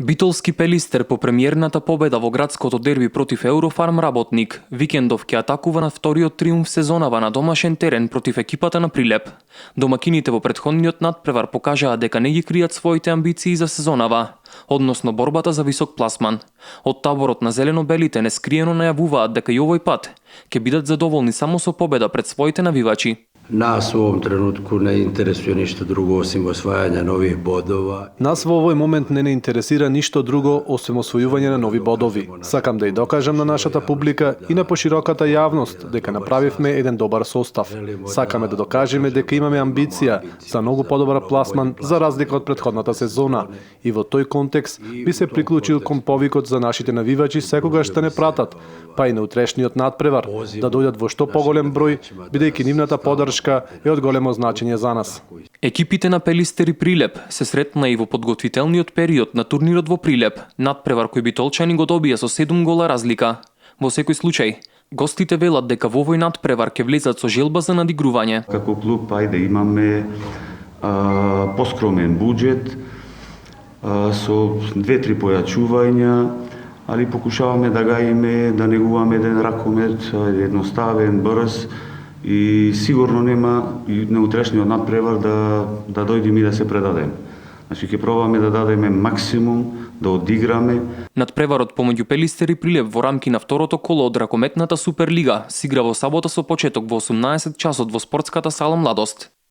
Битолски Пелистер по премиерната победа во градското дерби против Еврофарм Работник викендов ќе атакува на вториот триумф сезонава на домашен терен против екипата на Прилеп. Домакините во претходниот надпревар покажаа дека не ги кријат своите амбиции за сезонава, односно борбата за висок пласман. Од таборот на зелено-белите нескриено најавуваат дека и овој пат ќе бидат задоволни само со победа пред своите навивачи. Nas u ovom trenutku ne interesuje ništa drugo osim osvajanja novih bodova. Нас во овој момент не интересира ништо друго освен освојување на нови бодови. Сакам да ја докажам на нашата публика и на пошироката јавност дека направивме еден добар состав. Сакаме да докажеме дека имаме амбиција за многу подобар пласман за разлика од претходната сезона. И во тој контекст би се приклучил кон повикот за нашите навивачи секогаш да не пратат, па и на утрешниот надпревар, да дојдат во што поголем број, бидејќи нивната подршка е од големо значење за нас. Екипите на Пелистер и Прилеп се сретна и во подготвителниот период на турнирот во Прилеп, надпревар кој битолчани го добија со 7 гола разлика. Во секој случај, гостите велат дека во овој надпревар ќе влезат со желба за надигрување. Како клуб, ајде имаме поскромен буџет со 2-3 појачувања, али покушаваме да гаиме, да негуваме еден ракомет, едноставен, брз и сигурно нема и на утрешниот надпревар да дојдеме и да се предадеме. Значи ќе пробаме да дадеме максимум, да одиграме. Надпреварот помеѓу Пелистер и Прилеп во рамки на второто коло од ракометната Суперлига се игра во сабота со почеток во 18 часот во спортската сала Младост.